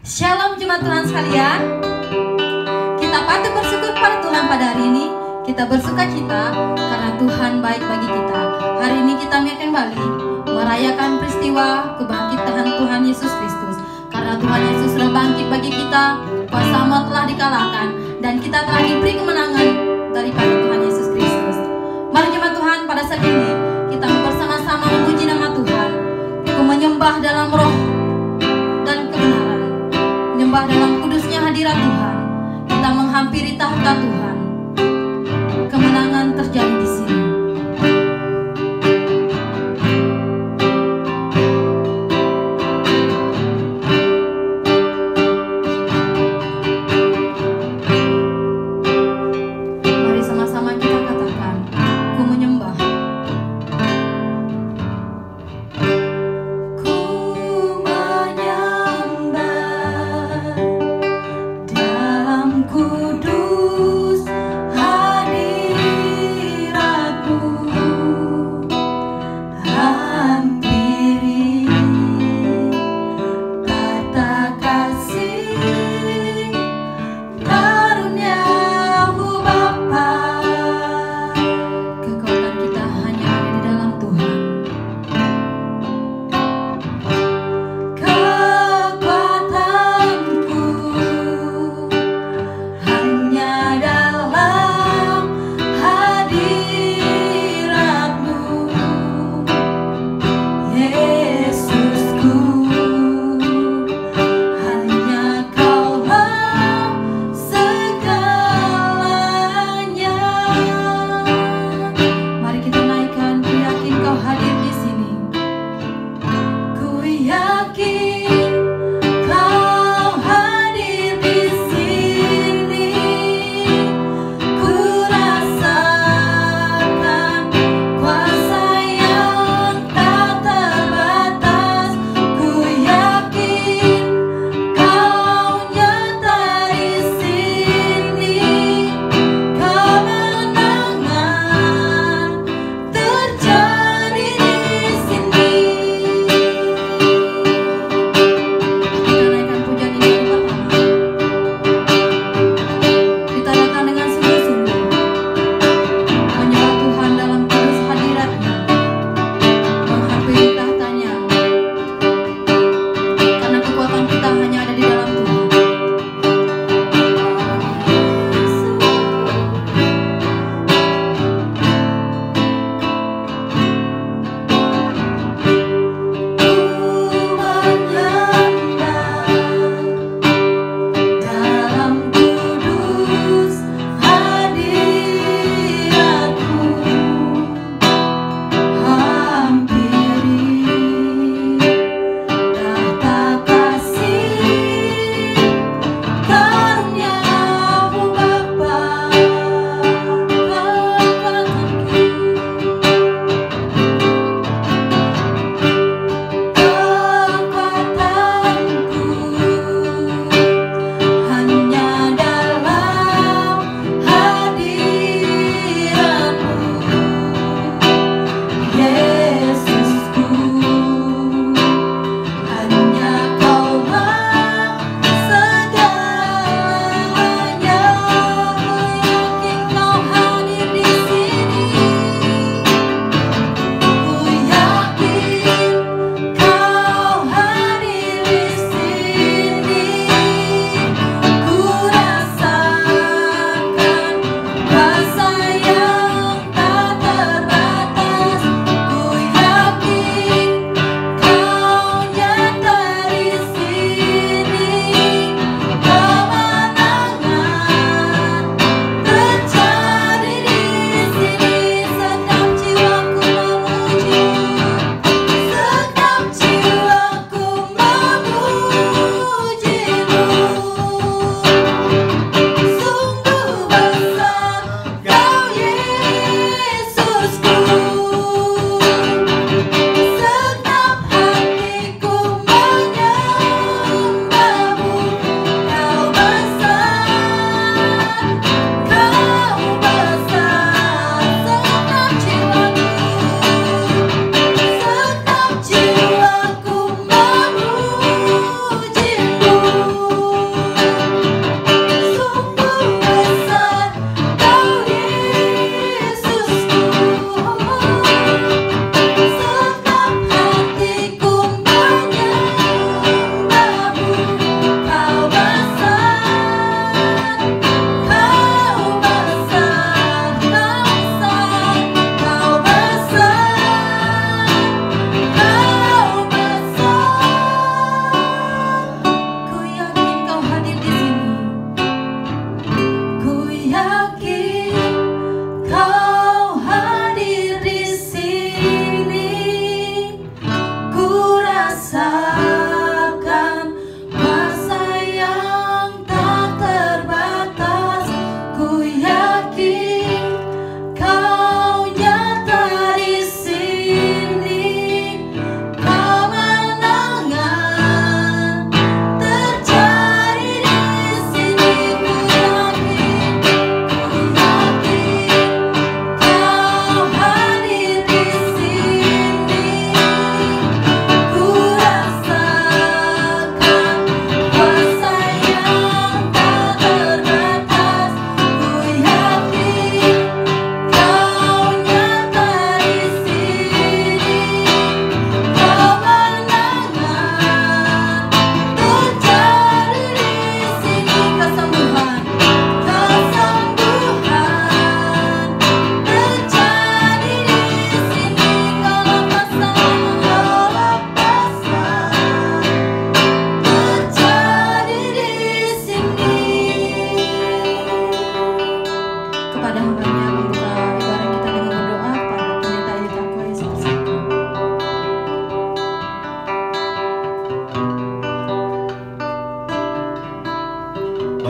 Shalom jemaat Tuhan sekalian. Kita patut bersyukur pada Tuhan pada hari ini. Kita bersuka cita karena Tuhan baik bagi kita. Hari ini kita kembali merayakan peristiwa kebangkitan Tuhan Yesus Kristus. Karena Tuhan Yesus sudah bangkit bagi kita, kuasa maut telah dikalahkan, dan kita telah diberi kemenangan daripada Tuhan Yesus Kristus. Mari jemaat Tuhan, pada saat ini kita bersama-sama memuji nama Tuhan, menyembah dalam roh dan kebenaran, menyembah dalam kudusnya hadirat Tuhan. Kita menghampiri tahta Tuhan. Kemenangan terjadi di sini. Mari sama-sama kita katakan, ku menyembah. Ku menyembah dalam kudus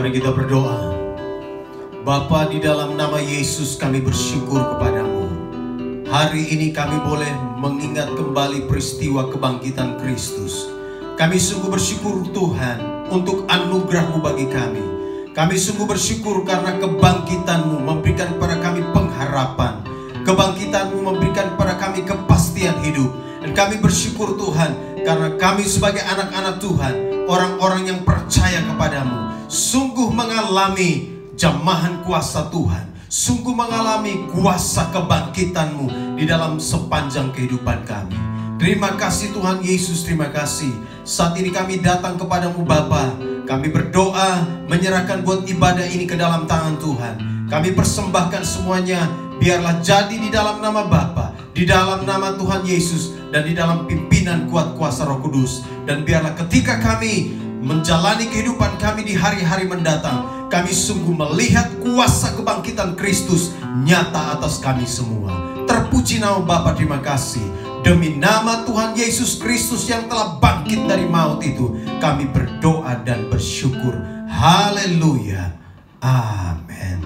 Mari kita berdoa. Bapa, di dalam nama Yesus kami bersyukur kepadamu. Hari ini kami boleh mengingat kembali peristiwa kebangkitan Kristus. Kami sungguh bersyukur Tuhan untuk anugerah-Mu bagi kami. Kami sungguh bersyukur karena kebangkitan-Mu memberikan kepada kami pengharapan. Kebangkitan-Mu memberikan kepada kami kepastian hidup. Dan kami bersyukur Tuhan karena kami sebagai anak-anak Tuhan, orang-orang yang percaya kepadamu, sungguh mengalami jamahan kuasa Tuhan, sungguh mengalami kuasa kebangkitan-Mu di dalam sepanjang kehidupan kami. Terima kasih Tuhan Yesus, terima kasih. Saat ini kami datang kepadamu Bapa. Kami berdoa menyerahkan buat ibadah ini ke dalam tangan Tuhan. Kami persembahkan semuanya, biarlah jadi di dalam nama Bapa, di dalam nama Tuhan Yesus, dan di dalam pimpinan kuat kuasa Roh Kudus. Dan biarlah ketika kami menjalani kehidupan kami di hari-hari mendatang, kami sungguh melihat kuasa kebangkitan Kristus nyata atas kami semua. Terpuji nama Bapa, terima kasih. Demi nama Tuhan Yesus Kristus yang telah bangkit dari maut itu, kami berdoa dan bersyukur. Haleluya. Amin.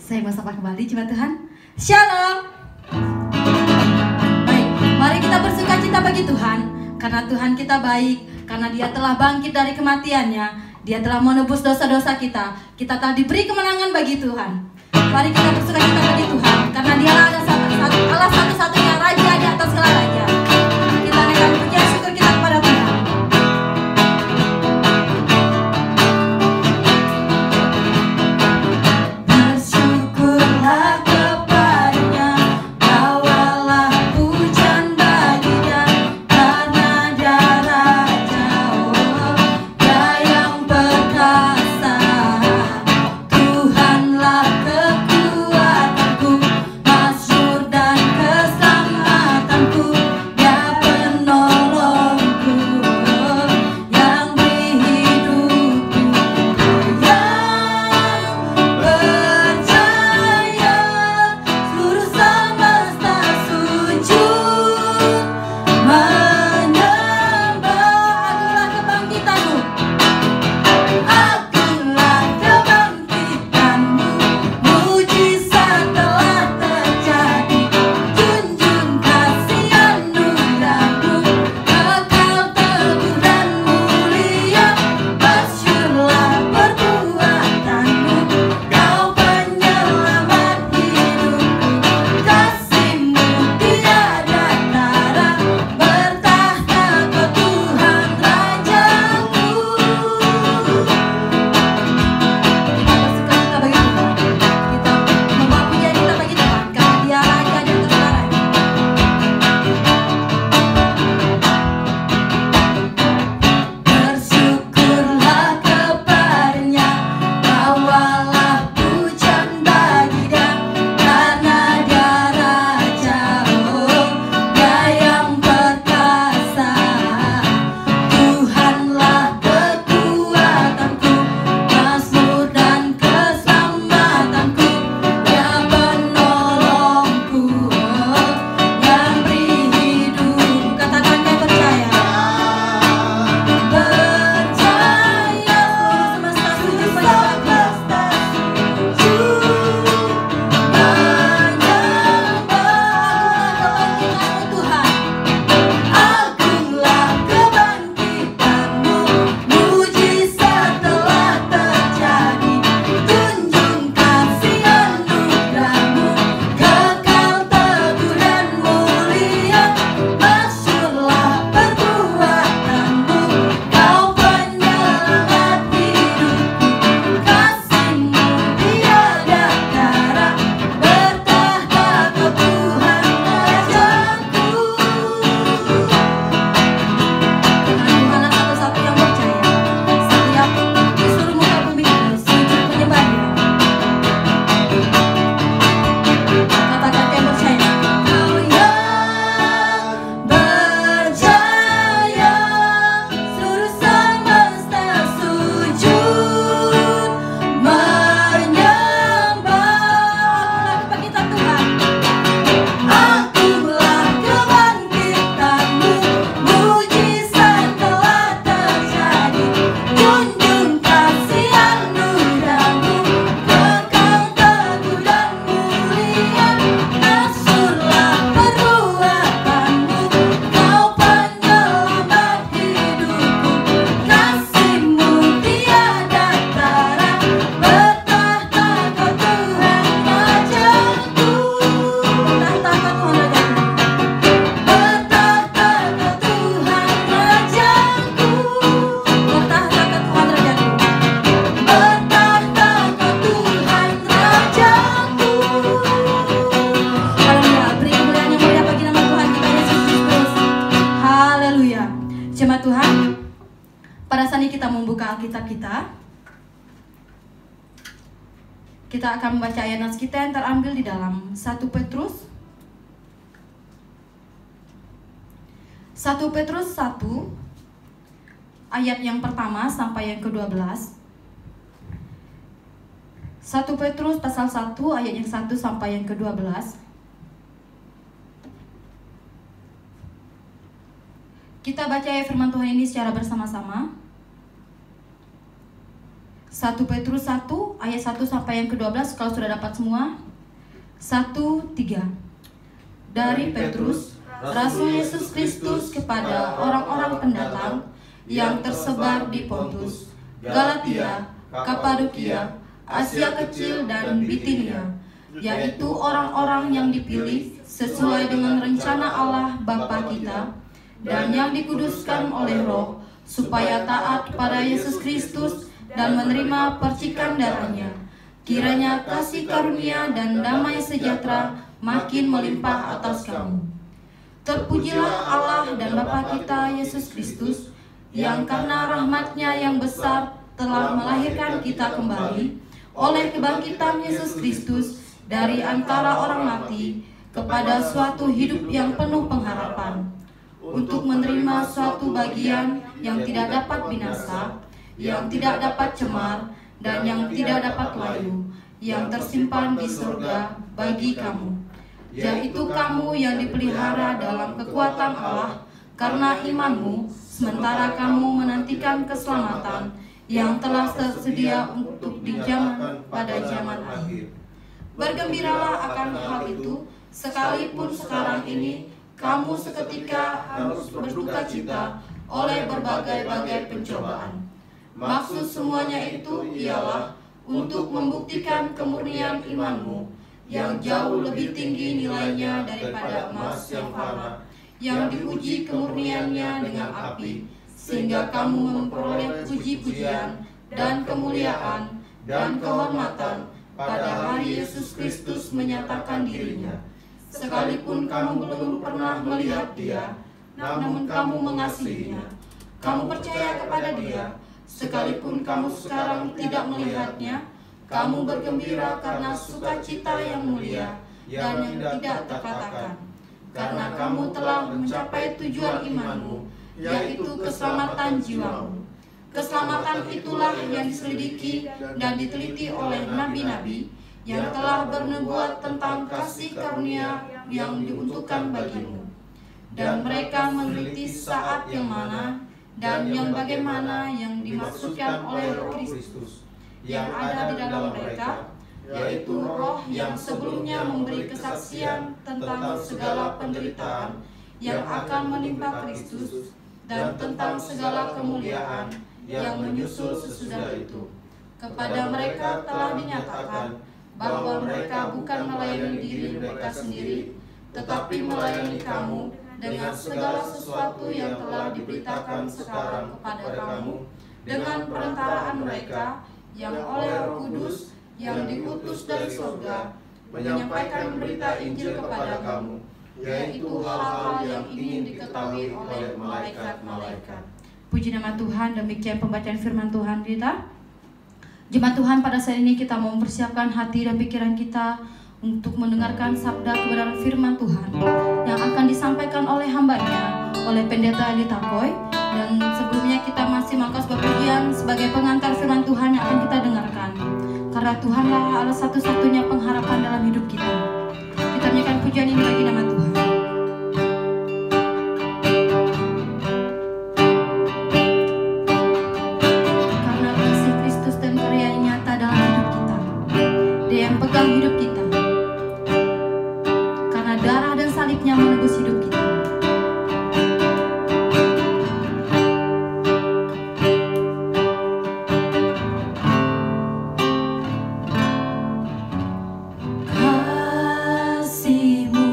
Saya mau sapa kembali, jemaat Tuhan. Shalom. Baik, mari kita bersukacita bagi Tuhan, karena Tuhan kita baik, karena Dia telah bangkit dari kematiannya. Dia telah menebus dosa-dosa kita. Kita telah diberi kemenangan bagi Tuhan. Mari kita bersukacita bagi Tuhan, karena Dia Allah satu-satunya Raja di atas segala raja. Kita naikkan pujian syukur kita kepada Tuhan. Bersyukurlah kepadanya, bawalah pujian baginya, karena Dia Raja, Dia yang perkasa. Tuhanlah kekuatanku, masyhur dan keselamatan. saat ini kita membuka Alkitab kita. Kita akan membaca ayat nas kita yang terambil di dalam 1 Petrus 1 ayat yang pertama sampai yang ke-12. 1 Petrus pasal 1 ayat yang 1 sampai yang ke-12. Kita baca ayat firman Tuhan ini secara bersama-sama. 1 Petrus 1 ayat 1 sampai yang ke-12, kalau sudah dapat semua. 1, 3. Dari Petrus, Rasul Yesus Kristus, kepada orang-orang pendatang yang tersebar di Pontus, Galatia, Kapadokia, Asia Kecil dan Bitinia, yaitu orang-orang yang dipilih sesuai dengan rencana Allah Bapa kita dan yang dikuduskan oleh Roh, supaya taat pada Yesus Kristus dan menerima percikan darahnya. Kiranya kasih karunia dan damai sejahtera makin melimpah atas kamu. Terpujilah Allah dan Bapa kita Yesus Kristus, yang karena rahmat-Nya yang besar telah melahirkan kita kembali oleh kebangkitan Yesus Kristus dari antara orang mati kepada suatu hidup yang penuh pengharapan, untuk menerima suatu bagian yang tidak dapat binasa, yang tidak dapat cemar, dan yang tidak dapat layu, yang tersimpan di surga bagi kamu, yaitu kamu yang dipelihara dalam kekuatan Allah karena imanmu, sementara kamu menantikan keselamatan yang telah tersedia untuk di zaman pada zaman akhir. Bergembiralah akan hal itu, sekalipun sekarang ini kamu seketika harus berduka cita oleh berbagai-bagai pencobaan. Maksud semuanya itu ialah untuk membuktikan kemurnian imanmu yang jauh lebih tinggi nilainya daripada emas yang fana, yang diuji kemurniannya dengan api, sehingga kamu memperoleh puji-pujian dan kemuliaan dan kehormatan pada hari Yesus Kristus menyatakan dirinya. Sekalipun kamu belum pernah melihat Dia, namun kamu mengasihinya, kamu percaya kepada Dia. Sekalipun kamu sekarang tidak melihatnya, kamu bergembira karena sukacita yang mulia dan yang tidak terkatakan, karena kamu telah mencapai tujuan imanmu, yaitu keselamatan jiwamu. Keselamatan itulah yang diselidiki dan diteliti oleh nabi-nabi yang telah bernubuat tentang kasih karunia yang diuntukkan bagimu. Dan mereka meneliti saat yang mana dan yang bagaimana yang dimaksudkan oleh Kristus yang ada di dalam mereka, yaitu Roh yang sebelumnya memberi kesaksian tentang segala penderitaan yang akan menimpa Kristus dan tentang segala kemuliaan yang menyusul sesudah itu. Kepada mereka telah dinyatakan bahwa mereka bukan melayani diri mereka sendiri, tetapi melayani kamu dengan segala sesuatu yang telah diberitakan sekarang kepada kamu dengan perantaraan mereka yang oleh Roh Kudus yang diutus dari surga menyampaikan berita Injil kepada kamu, yaitu hal-hal yang ingin diketahui oleh malaikat-malaikat. Puji nama Tuhan. Demikian pembacaan firman Tuhan kita. Jemaat Tuhan, pada saat ini kita mau mempersiapkan hati dan pikiran kita untuk mendengarkan sabda kebenaran firman Tuhan yang akan disampaikan oleh hambanya, oleh Pendeta Eli Takoy. Dan sebelumnya kita masih mangkas berpujian sebagai pengantar firman Tuhan yang akan kita dengarkan, karena Tuhanlah Allah satu-satunya pengharapan dalam hidup kita. Kita menyanyikan pujian ini bagi nama Tuhan. Karena kasih Kristus dan karya nyata dalam hidup kita, Dia yang pegang hidup kita, karena darah dan salibnya menebus hidup kita. Kasih-Mu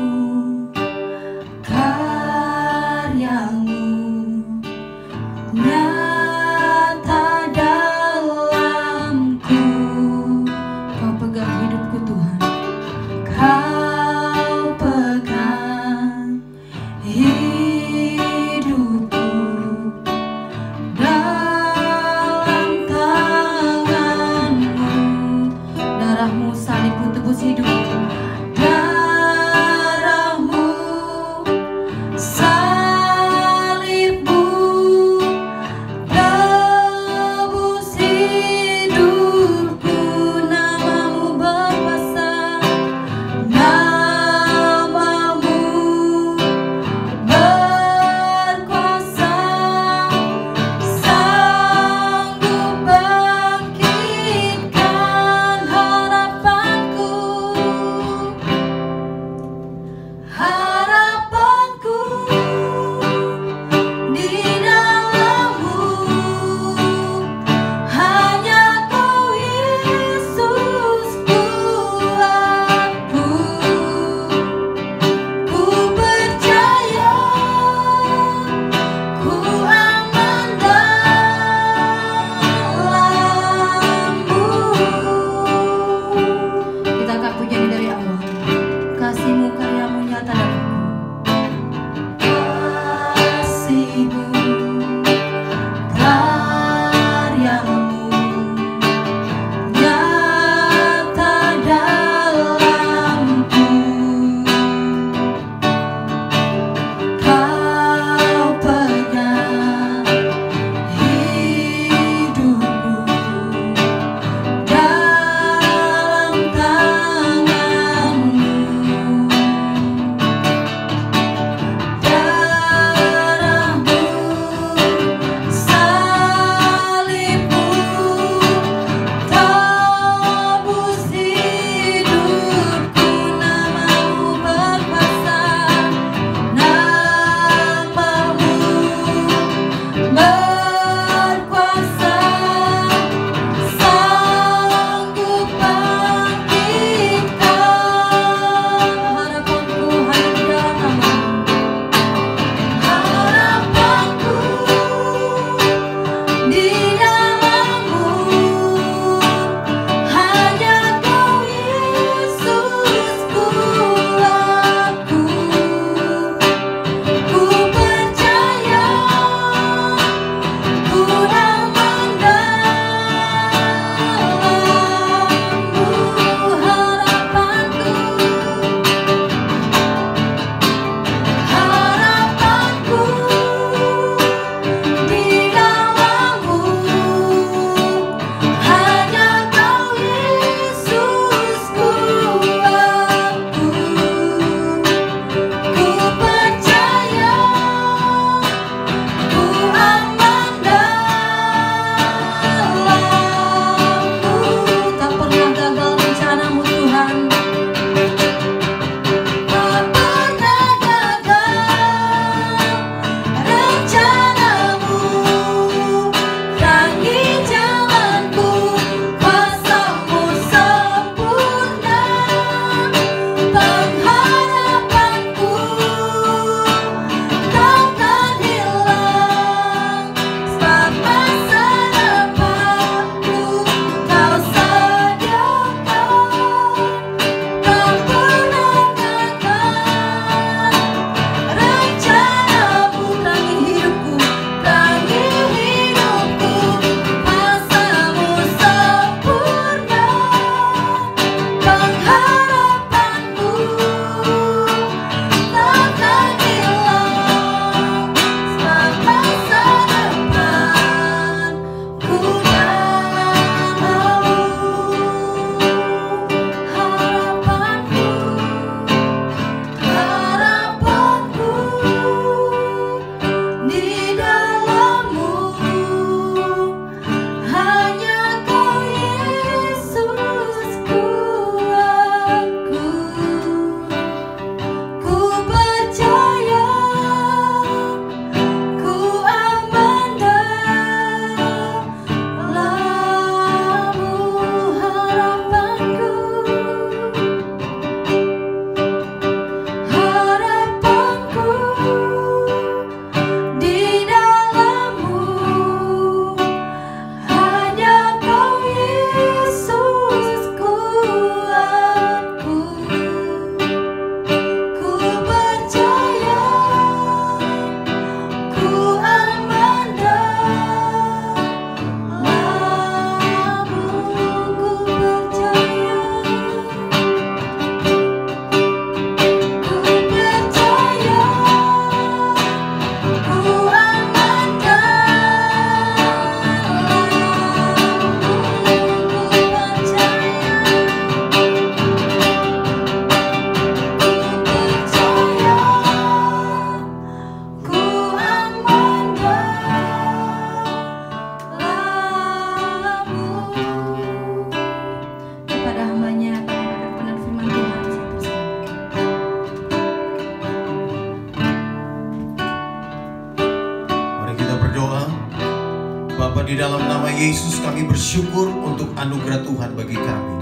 Bapa, di dalam nama Yesus kami bersyukur untuk anugerah Tuhan bagi kami.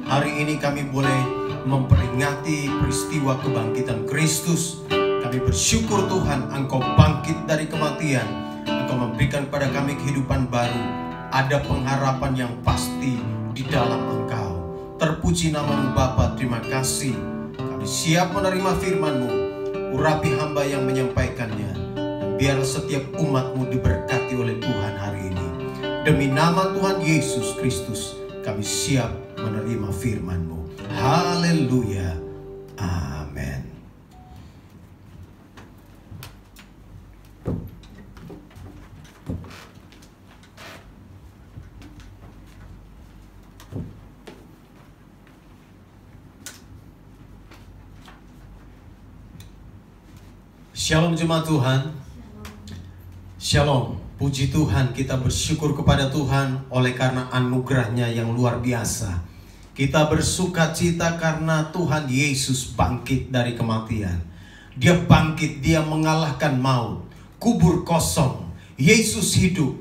Hari ini kami boleh memperingati peristiwa kebangkitan Kristus. Kami bersyukur Tuhan, Engkau bangkit dari kematian. Engkau memberikan kepada kami kehidupan baru. Ada pengharapan yang pasti di dalam Engkau. Terpuji nama-Mu Bapa, terima kasih. Kami siap menerima firman-Mu. Urapi hamba yang menyampaikannya. biar setiap umat-Mu diberkati oleh Tuhan hari ini. Demi nama Tuhan Yesus Kristus, kami siap menerima firman-Mu. Haleluya. Amin. Shalom jemaat Tuhan. Shalom. Puji Tuhan, kita bersyukur kepada Tuhan oleh karena anugerah-Nya yang luar biasa. Kita bersuka cita karena Tuhan Yesus bangkit dari kematian. Dia bangkit, Dia mengalahkan maut. Kubur kosong, Yesus hidup.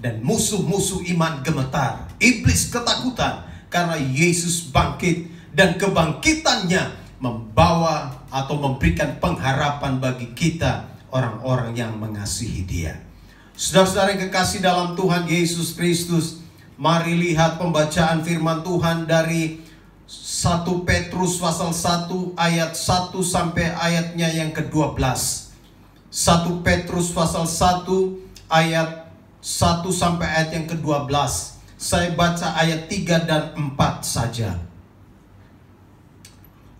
Dan musuh-musuh iman gemetar. Iblis ketakutan karena Yesus bangkit. Dan kebangkitannya membawa atau memberikan pengharapan bagi kita, orang-orang yang mengasihi Dia. Saudara-saudara yang kekasih dalam Tuhan Yesus Kristus, mari lihat pembacaan firman Tuhan dari 1 Petrus pasal 1 ayat 1 sampai ayatnya yang ke-12. 1 Petrus pasal 1 ayat 1 sampai ayat yang ke-12. Saya baca ayat 3 dan 4 saja.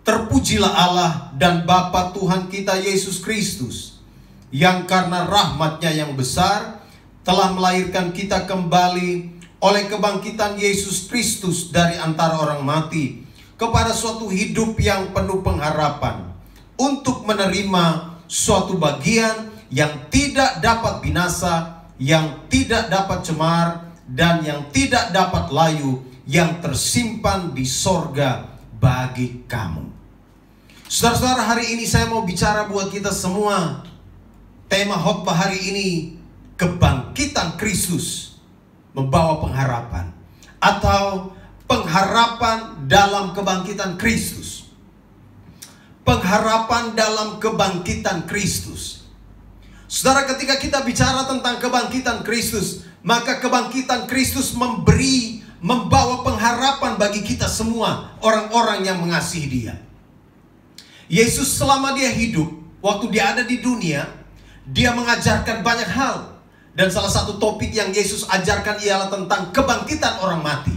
Terpujilah Allah dan Bapa Tuhan kita Yesus Kristus, yang karena rahmat-Nya yang besar telah melahirkan kita kembali oleh kebangkitan Yesus Kristus dari antara orang mati kepada suatu hidup yang penuh pengharapan, untuk menerima suatu bagian yang tidak dapat binasa, yang tidak dapat cemar, dan yang tidak dapat layu, yang tersimpan di sorga bagi kamu. Saudara-saudara, hari ini saya mau bicara buat kita semua. Tema khotbah hari ini, kebangkitan Kristus membawa pengharapan, atau pengharapan dalam kebangkitan Kristus. Pengharapan dalam kebangkitan Kristus. Saudara, ketika kita bicara tentang kebangkitan Kristus, maka kebangkitan Kristus membawa pengharapan bagi kita semua, orang-orang yang mengasihi Dia. Yesus selama Dia hidup, waktu Dia ada di dunia, Dia mengajarkan banyak hal. Dan salah satu topik yang Yesus ajarkan ialah tentang kebangkitan orang mati.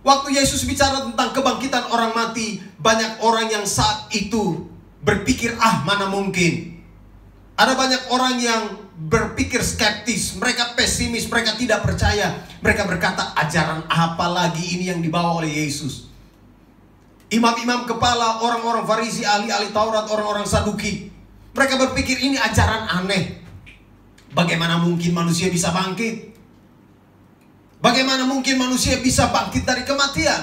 Waktu Yesus bicara tentang kebangkitan orang mati, banyak orang yang saat itu berpikir, mana mungkin. Ada banyak orang yang berpikir skeptis, mereka pesimis, mereka tidak percaya. Mereka berkata, ajaran apa lagi ini yang dibawa oleh Yesus? Imam-imam kepala, orang-orang Farisi, ahli-ahli Taurat, orang-orang Saduki, mereka berpikir ini ajaran aneh. Bagaimana mungkin manusia bisa bangkit? Bagaimana mungkin manusia bisa bangkit dari kematian?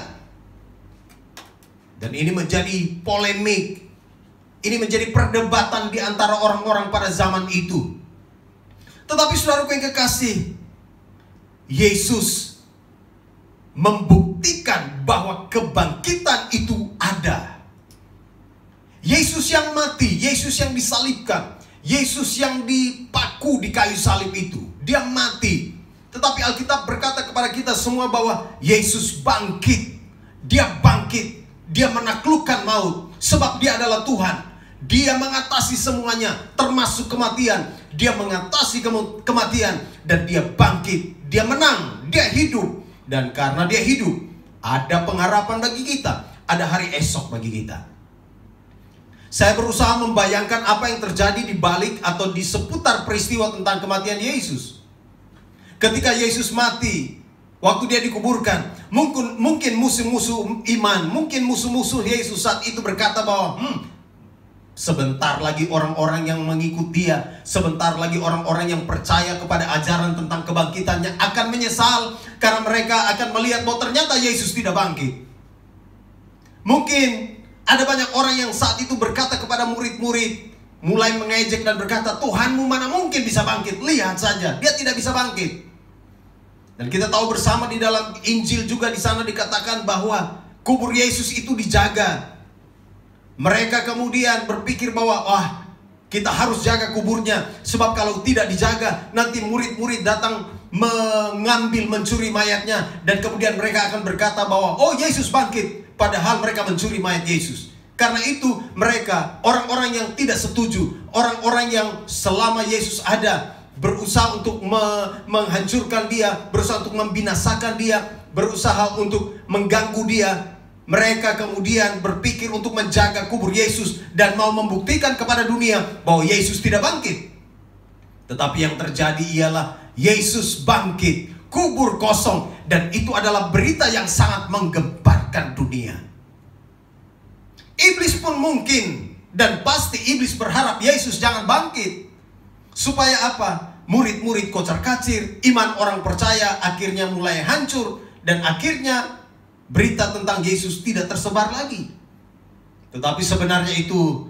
Dan ini menjadi polemik. Ini menjadi perdebatan di antara orang-orang pada zaman itu. Tetapi saudaraku yang kekasih, Yesus membuktikan bahwa kebangkitan itu ada. Yesus yang mati, Yesus yang disalibkan, Yesus yang dipaku di kayu salib itu, Dia mati. Tetapi Alkitab berkata kepada kita semua bahwa Yesus bangkit. Dia bangkit, Dia menaklukkan maut, sebab Dia adalah Tuhan. Dia mengatasi semuanya, termasuk kematian. Dia mengatasi kematian, dan Dia bangkit. Dia menang, Dia hidup. Dan karena Dia hidup, ada pengharapan bagi kita, ada hari esok bagi kita. Saya berusaha membayangkan apa yang terjadi di balik atau di seputar peristiwa tentang kematian Yesus. Ketika Yesus mati, waktu Dia dikuburkan, mungkin musuh-musuh iman, mungkin musuh-musuh Yesus saat itu berkata bahwa sebentar lagi orang-orang yang mengikut Dia, sebentar lagi orang-orang yang percaya kepada ajaran tentang kebangkitannya akan menyesal, karena mereka akan melihat bahwa ternyata Yesus tidak bangkit. Mungkin ada banyak orang yang saat itu berkata kepada murid-murid, mulai mengejek dan berkata, Tuhanmu mana mungkin bisa bangkit? Lihat saja, Dia tidak bisa bangkit. Dan kita tahu bersama di dalam Injil juga di sana dikatakan bahwa kubur Yesus itu dijaga. Mereka kemudian berpikir bahwa, kita harus jaga kuburnya, sebab kalau tidak dijaga, nanti murid-murid datang mengambil, mencuri mayatnya. Dan kemudian mereka akan berkata bahwa, Yesus bangkit. Padahal mereka mencuri mayat Yesus. Karena itu mereka, orang-orang yang tidak setuju, orang-orang yang selama Yesus ada, berusaha untuk menghancurkan dia, berusaha untuk membinasakan dia, berusaha untuk mengganggu dia. Mereka kemudian berpikir untuk menjaga kubur Yesus dan mau membuktikan kepada dunia bahwa Yesus tidak bangkit. Tetapi yang terjadi ialah Yesus bangkit, kubur kosong, dan itu adalah berita yang sangat menggemparkan dunia. Iblis pun mungkin dan pasti iblis berharap Yesus jangan bangkit. Supaya apa? Murid-murid kocar-kacir, iman orang percaya akhirnya mulai hancur, dan akhirnya berita tentang Yesus tidak tersebar lagi. Tetapi sebenarnya itu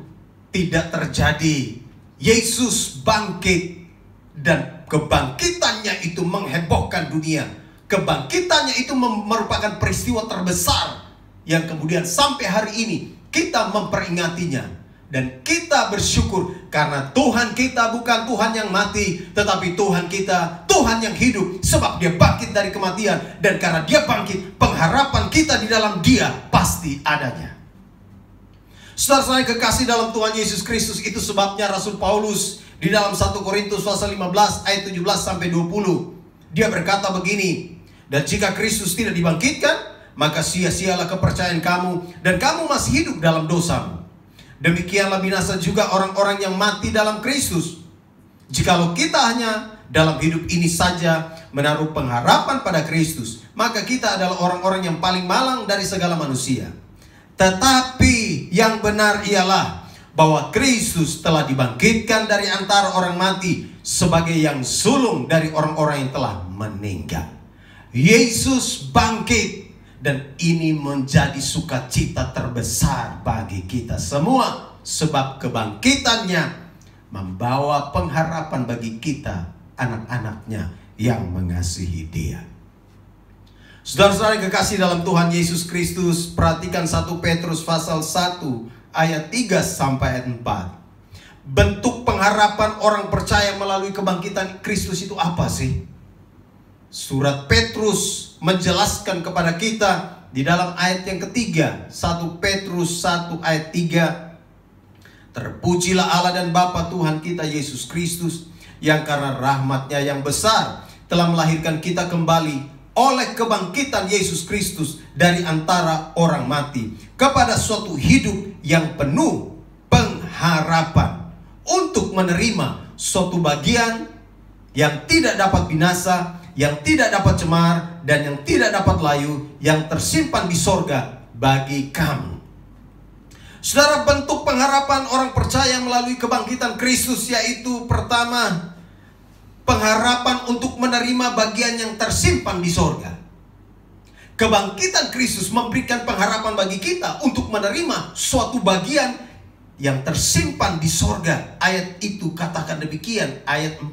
tidak terjadi. Yesus bangkit, dan kebangkitannya itu menghebohkan dunia. Kebangkitannya itu merupakan peristiwa terbesar yang kemudian sampai hari ini kita memperingatinya. Dan kita bersyukur karena Tuhan kita bukan Tuhan yang mati, tetapi Tuhan kita Tuhan yang hidup. Sebab dia bangkit dari kematian, dan karena dia bangkit, pengharapan kita di dalam dia pasti adanya. Saudara-saudara kekasih dalam Tuhan Yesus Kristus, itu sebabnya Rasul Paulus di dalam 1 Korintus pasal 15 ayat 17 sampai 20, dia berkata begini, dan jika Kristus tidak dibangkitkan, maka sia-sialah kepercayaan kamu, dan kamu masih hidup dalam dosamu. Demikianlah binasa juga orang-orang yang mati dalam Kristus. Jikalau kita hanya dalam hidup ini saja menaruh pengharapan pada Kristus, maka kita adalah orang-orang yang paling malang dari segala manusia. Tetapi yang benar ialah bahwa Kristus telah dibangkitkan dari antara orang mati sebagai yang sulung dari orang-orang yang telah meninggal. Yesus bangkit. Dan ini menjadi sukacita terbesar bagi kita semua. Sebab kebangkitannya membawa pengharapan bagi kita, anak-anaknya yang mengasihi dia. Saudara-saudara yang kekasih dalam Tuhan Yesus Kristus, perhatikan 1 Petrus pasal 1 ayat 3 sampai ayat 4. Bentuk pengharapan orang percaya melalui kebangkitan Kristus itu apa sih? Surat Petrus menjelaskan kepada kita di dalam ayat yang ketiga, 1 Petrus 1 ayat 3. Terpujilah Allah dan Bapa Tuhan kita Yesus Kristus, yang karena rahmat-Nya yang besar telah melahirkan kita kembali oleh kebangkitan Yesus Kristus dari antara orang mati kepada suatu hidup yang penuh pengharapan, untuk menerima suatu bagian yang tidak dapat binasa, yang tidak dapat cemar, dan yang tidak dapat layu, yang tersimpan di sorga bagi kamu. Saudara, bentuk pengharapan orang percaya melalui kebangkitan Kristus yaitu pertama, pengharapan untuk menerima bagian yang tersimpan di sorga. Kebangkitan Kristus memberikan pengharapan bagi kita untuk menerima suatu bagian yang tersimpan di sorga. Ayat itu katakan demikian, ayat 4.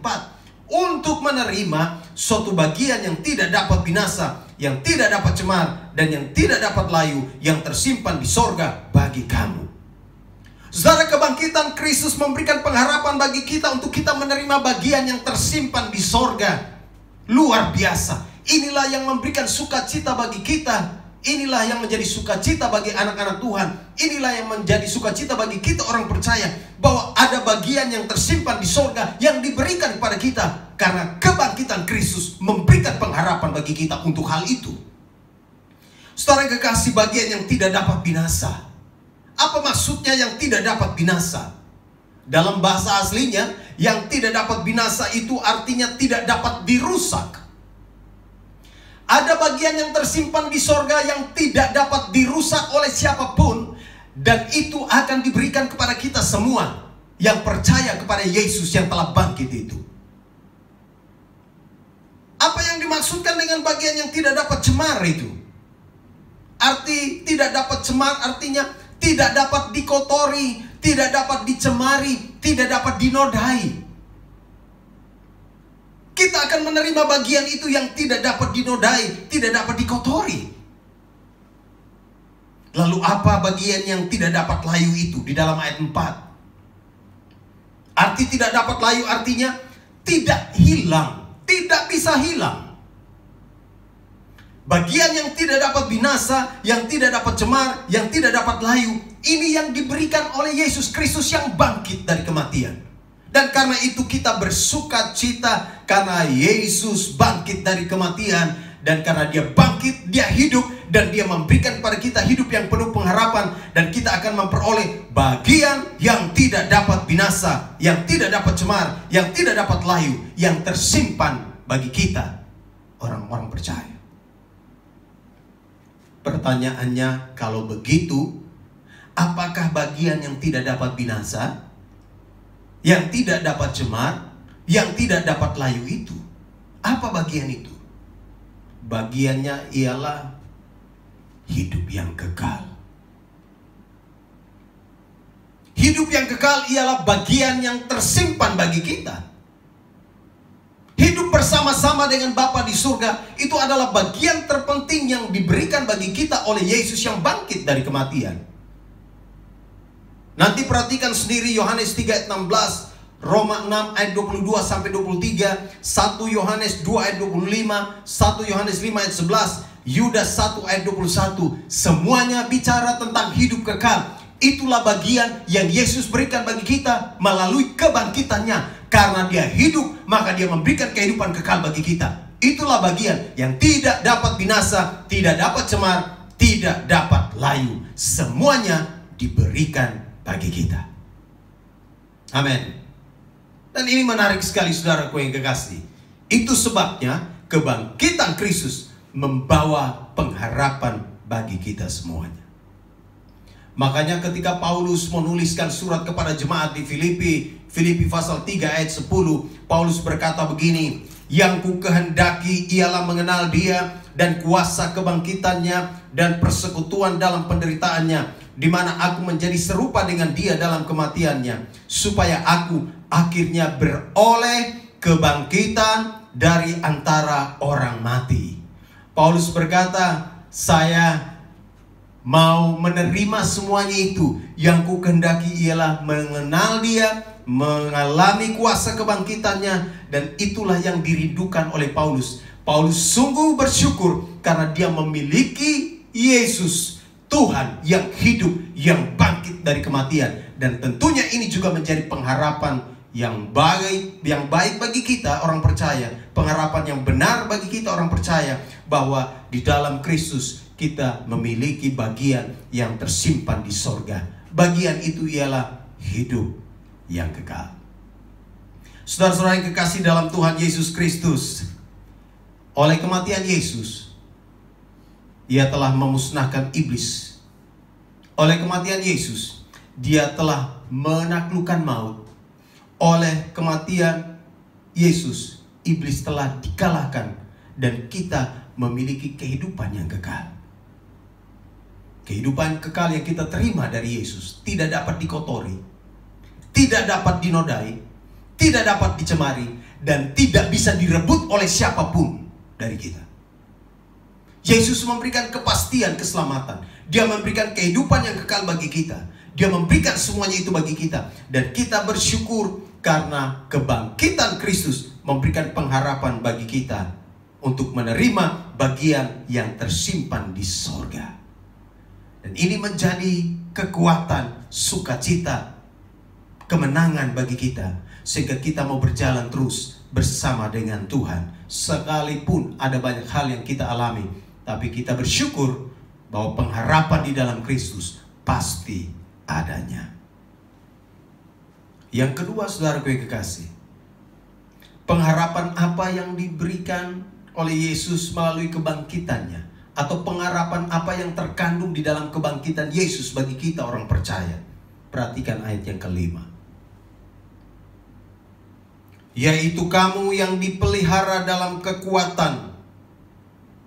Untuk menerima suatu bagian yang tidak dapat binasa, yang tidak dapat cemar, dan yang tidak dapat layu, yang tersimpan di sorga bagi kamu. Saudara, kebangkitan Kristus memberikan pengharapan bagi kita untuk kita menerima bagian yang tersimpan di sorga. Luar biasa. Inilah yang memberikan sukacita bagi kita. Inilah yang menjadi sukacita bagi anak-anak Tuhan. Inilah yang menjadi sukacita bagi kita orang percaya, bahwa ada bagian yang tersimpan di sorga yang diberikan kepada kita. Karena kebangkitan Kristus memberikan pengharapan bagi kita untuk hal itu. Saudara yang kekasih, bagian yang tidak dapat binasa. Apa maksudnya yang tidak dapat binasa? Dalam bahasa aslinya, yang tidak dapat binasa itu artinya tidak dapat dirusak. Ada bagian yang tersimpan di sorga yang tidak dapat dirusak oleh siapapun, dan itu akan diberikan kepada kita semua yang percaya kepada Yesus yang telah bangkit itu. Apa yang dimaksudkan dengan bagian yang tidak dapat cemar itu? Arti tidak dapat cemar artinya tidak dapat dikotori, tidak dapat dicemari, tidak dapat dinodai. Kita akan menerima bagian itu yang tidak dapat dinodai, tidak dapat dikotori. Lalu apa bagian yang tidak dapat layu itu di dalam ayat 4? Arti tidak dapat layu artinya tidak hilang, tidak bisa hilang. Bagian yang tidak dapat binasa, yang tidak dapat cemar, yang tidak dapat layu, ini yang diberikan oleh Yesus Kristus yang bangkit dari kematian. Dan karena itu kita bersuka cita karena Yesus bangkit dari kematian. Dan karena dia bangkit, dia hidup, dan dia memberikan kepada kita hidup yang penuh pengharapan. Dan kita akan memperoleh bagian yang tidak dapat binasa, yang tidak dapat cemar, yang tidak dapat layu, yang tersimpan bagi kita, orang-orang percaya. Pertanyaannya, kalau begitu, apakah bagian yang tidak dapat binasa, yang tidak dapat cemar, yang tidak dapat layu itu? Apa bagian itu? Bagiannya ialah hidup yang kekal. Hidup yang kekal ialah bagian yang tersimpan bagi kita. Hidup bersama-sama dengan Bapa di surga, itu adalah bagian terpenting yang diberikan bagi kita oleh Yesus yang bangkit dari kematian. Nanti perhatikan sendiri Yohanes 3 ayat 16, Roma 6 ayat 22 sampai 23, 1 Yohanes 2 ayat 25, 1 Yohanes 5 ayat 11, Yudas 1 ayat 21. Semuanya bicara tentang hidup kekal. Itulah bagian yang Yesus berikan bagi kita melalui kebangkitannya. Karena dia hidup, maka dia memberikan kehidupan kekal bagi kita. Itulah bagian yang tidak dapat binasa, tidak dapat cemar, tidak dapat layu. Semuanya diberikan bagi kita. Amin. Dan ini menarik sekali saudaraku yang kekasih. Itu sebabnya kebangkitan Kristus membawa pengharapan bagi kita semuanya. Makanya ketika Paulus menuliskan surat kepada jemaat di Filipi pasal 3 ayat 10, Paulus berkata begini, yang ku kehendaki ialah mengenal dia dan kuasa kebangkitannya dan persekutuan dalam penderitaannya, di mana aku menjadi serupa dengan dia dalam kematiannya, supaya aku akhirnya beroleh kebangkitan dari antara orang mati. Paulus berkata, saya mau menerima semuanya itu. Yang ku kehendaki ialah mengenal dia, mengalami kuasa kebangkitannya. Dan itulah yang dirindukan oleh Paulus. Paulus sungguh bersyukur karena dia memiliki Yesus, Tuhan yang hidup, yang bangkit dari kematian. Dan tentunya ini juga menjadi pengharapan yang baik bagi kita orang percaya. Pengharapan yang benar bagi kita orang percaya, bahwa di dalam Kristus kita memiliki bagian yang tersimpan di sorga. Bagian itu ialah hidup yang kekal. Saudara-saudara yang kekasih dalam Tuhan Yesus Kristus, oleh kematian Yesus, Ia telah memusnahkan iblis. Oleh kematian Yesus, Dia telah menaklukkan maut. Oleh kematian Yesus, iblis telah dikalahkan dan kita memiliki kehidupan yang kekal. Kehidupan kekal yang kita terima dari Yesus tidak dapat dikotori, tidak dapat dinodai, tidak dapat dicemari, dan tidak bisa direbut oleh siapapun dari kita. Yesus memberikan kepastian keselamatan. Dia memberikan kehidupan yang kekal bagi kita. Dia memberikan semuanya itu bagi kita. Dan kita bersyukur karena kebangkitan Kristus memberikan pengharapan bagi kita untuk menerima bagian yang tersimpan di sorga. Dan ini menjadi kekuatan, sukacita, kemenangan bagi kita. Sehingga kita mau berjalan terus bersama dengan Tuhan. Sekalipun ada banyak hal yang kita alami, tapi kita bersyukur bahwa pengharapan di dalam Kristus pasti adanya. Yang kedua, saudaraku yang kekasih, pengharapan apa yang diberikan oleh Yesus melalui kebangkitannya? Atau pengharapan apa yang terkandung di dalam kebangkitan Yesus bagi kita orang percaya? Perhatikan ayat yang kelima. Yaitu kamu yang dipelihara dalam kekuatan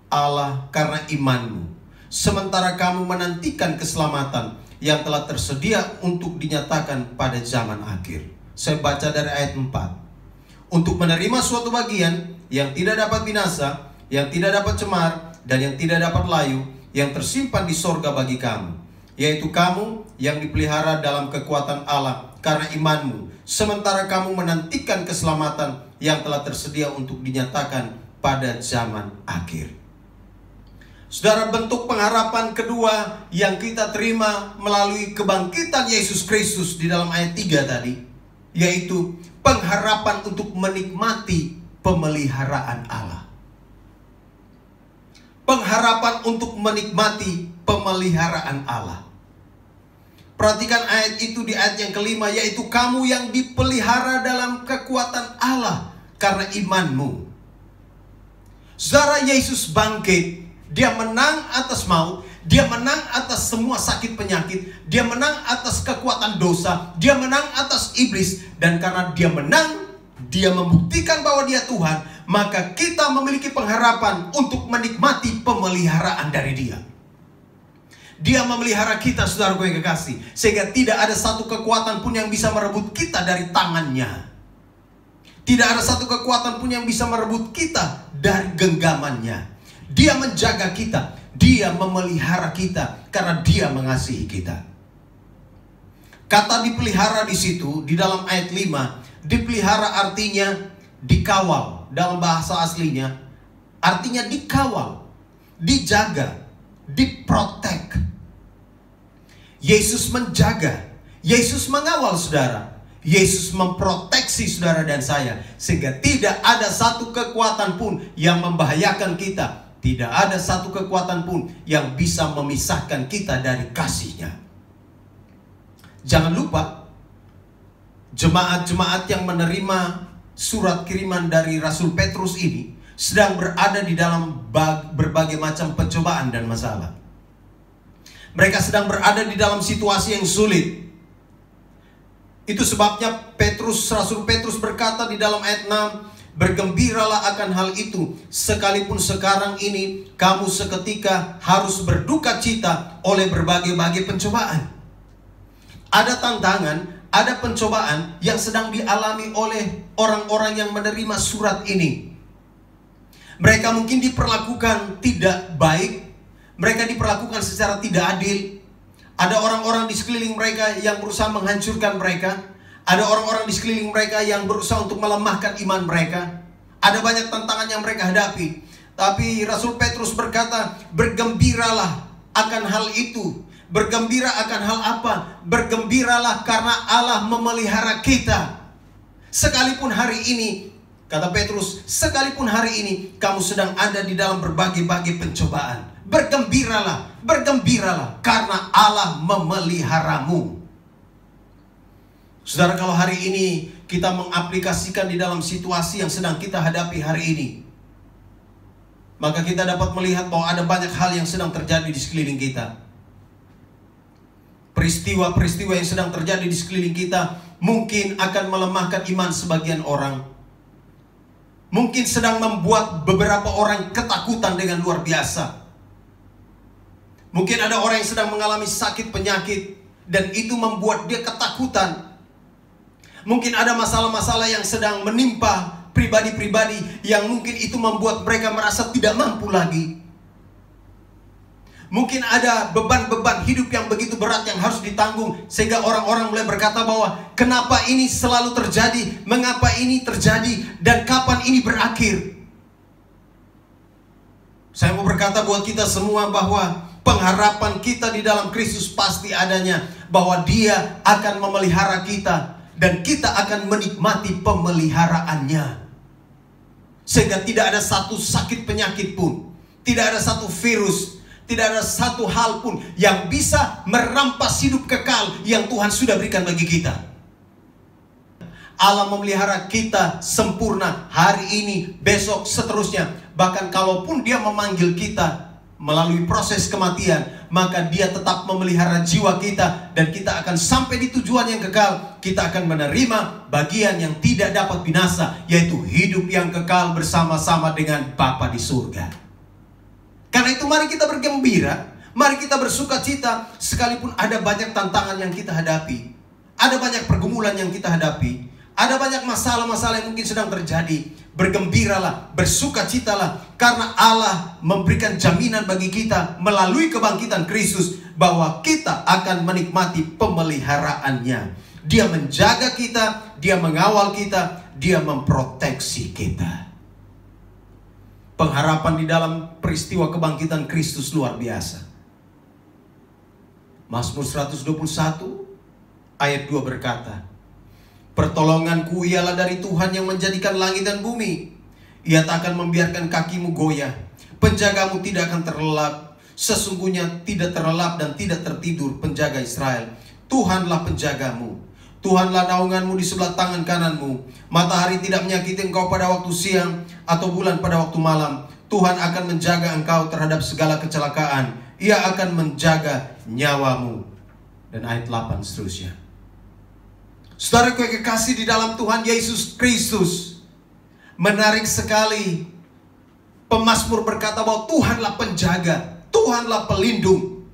Allah karena imanmu, sementara kamu menantikan keselamatan yang telah tersedia untuk dinyatakan pada zaman akhir. Saya baca dari ayat 4. Untuk menerima suatu bagian yang tidak dapat binasa, yang tidak dapat cemar, dan yang tidak dapat layu, yang tersimpan di sorga bagi kamu. Yaitu kamu yang dipelihara dalam kekuatan Allah karena imanmu, sementara kamu menantikan keselamatan yang telah tersedia untuk dinyatakan pada zaman akhir. Saudara, bentuk pengharapan kedua yang kita terima melalui kebangkitan Yesus Kristus di dalam ayat 3 tadi, yaitu pengharapan untuk menikmati pemeliharaan Allah. Pengharapan untuk menikmati pemeliharaan Allah. Perhatikan ayat itu di ayat yang kelima, yaitu kamu yang dipelihara dalam kekuatan Allah karena imanmu. Saudara, Yesus bangkit. Dia menang atas maut, dia menang atas semua sakit penyakit, dia menang atas kekuatan dosa, dia menang atas iblis. Dan karena dia menang, dia membuktikan bahwa dia Tuhan, maka kita memiliki pengharapan untuk menikmati pemeliharaan dari dia. Dia memelihara kita, saudaraku yang kekasih, sehingga tidak ada satu kekuatan pun yang bisa merebut kita dari tangannya. Tidak ada satu kekuatan pun yang bisa merebut kita dari genggamannya. Dia menjaga kita, dia memelihara kita karena dia mengasihi kita. Kata dipelihara di situ di dalam ayat 5, dipelihara artinya dikawal. Dalam bahasa aslinya artinya dikawal, dijaga, diprotek. Yesus menjaga, Yesus mengawal saudara. Yesus memproteksi saudara dan saya, sehingga tidak ada satu kekuatan pun yang membahayakan kita. Tidak ada satu kekuatan pun yang bisa memisahkan kita dari kasih-Nya. Jangan lupa, jemaat-jemaat yang menerima surat kiriman dari Rasul Petrus ini sedang berada di dalam berbagai macam pencobaan dan masalah. Mereka sedang berada di dalam situasi yang sulit. Itu sebabnya Rasul Petrus berkata di dalam ayat 6, bergembiralah akan hal itu, sekalipun sekarang ini kamu seketika harus berduka cita oleh berbagai-bagai pencobaan. Ada tantangan, ada pencobaan yang sedang dialami oleh orang-orang yang menerima surat ini. Mereka mungkin diperlakukan tidak baik, mereka diperlakukan secara tidak adil. Ada orang-orang di sekeliling mereka yang berusaha menghancurkan mereka. Ada orang-orang di sekeliling mereka yang berusaha untuk melemahkan iman mereka. Ada banyak tantangan yang mereka hadapi. Tapi Rasul Petrus berkata, bergembiralah akan hal itu. Bergembira akan hal apa? Bergembiralah karena Allah memelihara kita. Sekalipun hari ini, kata Petrus, sekalipun hari ini kamu sedang ada di dalam berbagai-bagai pencobaan, bergembiralah, bergembiralah karena Allah memeliharamu. Saudara, kalau hari ini kita mengaplikasikan di dalam situasi yang sedang kita hadapi hari ini, maka kita dapat melihat bahwa ada banyak hal yang sedang terjadi di sekeliling kita. Peristiwa-peristiwa yang sedang terjadi di sekeliling kita mungkin akan melemahkan iman sebagian orang. Mungkin sedang membuat beberapa orang ketakutan dengan luar biasa. Mungkin ada orang yang sedang mengalami sakit penyakit dan itu membuat dia ketakutan. Mungkin ada masalah-masalah yang sedang menimpa pribadi-pribadi yang mungkin itu membuat mereka merasa tidak mampu lagi. Mungkin ada beban-beban hidup yang begitu berat yang harus ditanggung, sehingga orang-orang mulai berkata bahwa kenapa ini selalu terjadi, mengapa ini terjadi, dan kapan ini berakhir. Saya mau berkata buat kita semua bahwa pengharapan kita di dalam Kristus pasti adanya, bahwa Dia akan memelihara kita dan kita akan menikmati pemeliharaannya. Sehingga tidak ada satu sakit penyakit pun, tidak ada satu virus, tidak ada satu hal pun yang bisa merampas hidup kekal yang Tuhan sudah berikan bagi kita. Allah memelihara kita sempurna hari ini, besok, seterusnya. Bahkan kalaupun Dia memanggil kita melalui proses kematian, maka Dia tetap memelihara jiwa kita dan kita akan sampai di tujuan yang kekal. Kita akan menerima bagian yang tidak dapat binasa, yaitu hidup yang kekal bersama-sama dengan Bapa di surga. Karena itu mari kita bergembira, mari kita bersuka cita, sekalipun ada banyak tantangan yang kita hadapi, ada banyak pergumulan yang kita hadapi, ada banyak masalah-masalah yang mungkin sedang terjadi. Bergembiralah, bersukacitalah, karena Allah memberikan jaminan bagi kita melalui kebangkitan Kristus bahwa kita akan menikmati pemeliharaannya. Dia menjaga kita, Dia mengawal kita, Dia memproteksi kita. Pengharapan di dalam peristiwa kebangkitan Kristus luar biasa. Mazmur 121 ayat 2 berkata, pertolonganku ialah dari Tuhan yang menjadikan langit dan bumi. Ia tak akan membiarkan kakimu goyah. Penjagamu tidak akan terlelap. Sesungguhnya tidak terlelap dan tidak tertidur penjaga Israel. Tuhanlah penjagamu. Tuhanlah naunganmu di sebelah tangan kananmu. Matahari tidak menyakiti engkau pada waktu siang, atau bulan pada waktu malam. Tuhan akan menjaga engkau terhadap segala kecelakaan. Ia akan menjaga nyawamu. Dan ayat 8 seterusnya. Saudaraku yang kekasih di dalam Tuhan Yesus Kristus, menarik sekali. Pemazmur berkata bahwa Tuhanlah penjaga, Tuhanlah pelindung.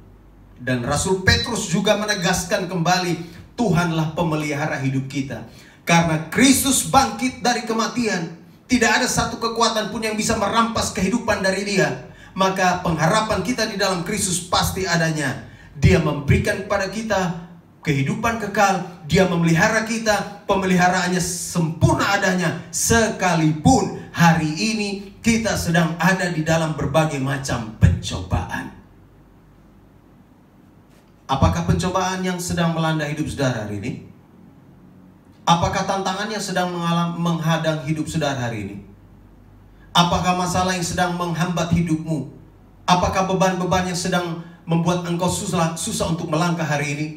Dan Rasul Petrus juga menegaskan kembali, Tuhanlah pemelihara hidup kita. Karena Kristus bangkit dari kematian, tidak ada satu kekuatan pun yang bisa merampas kehidupan dari Dia. Maka pengharapan kita di dalam Kristus pasti adanya. Dia memberikan kepada kita kehidupan kekal. Dia memelihara kita. Pemeliharaannya sempurna adanya. Sekalipun hari ini kita sedang ada di dalam berbagai macam pencobaan. Apakah pencobaan yang sedang melanda hidup saudara hari ini? Apakah tantangan yang sedang menghadang hidup saudara hari ini? Apakah masalah yang sedang menghambat hidupmu? Apakah beban-beban yang sedang membuat engkau susah untuk melangkah hari ini?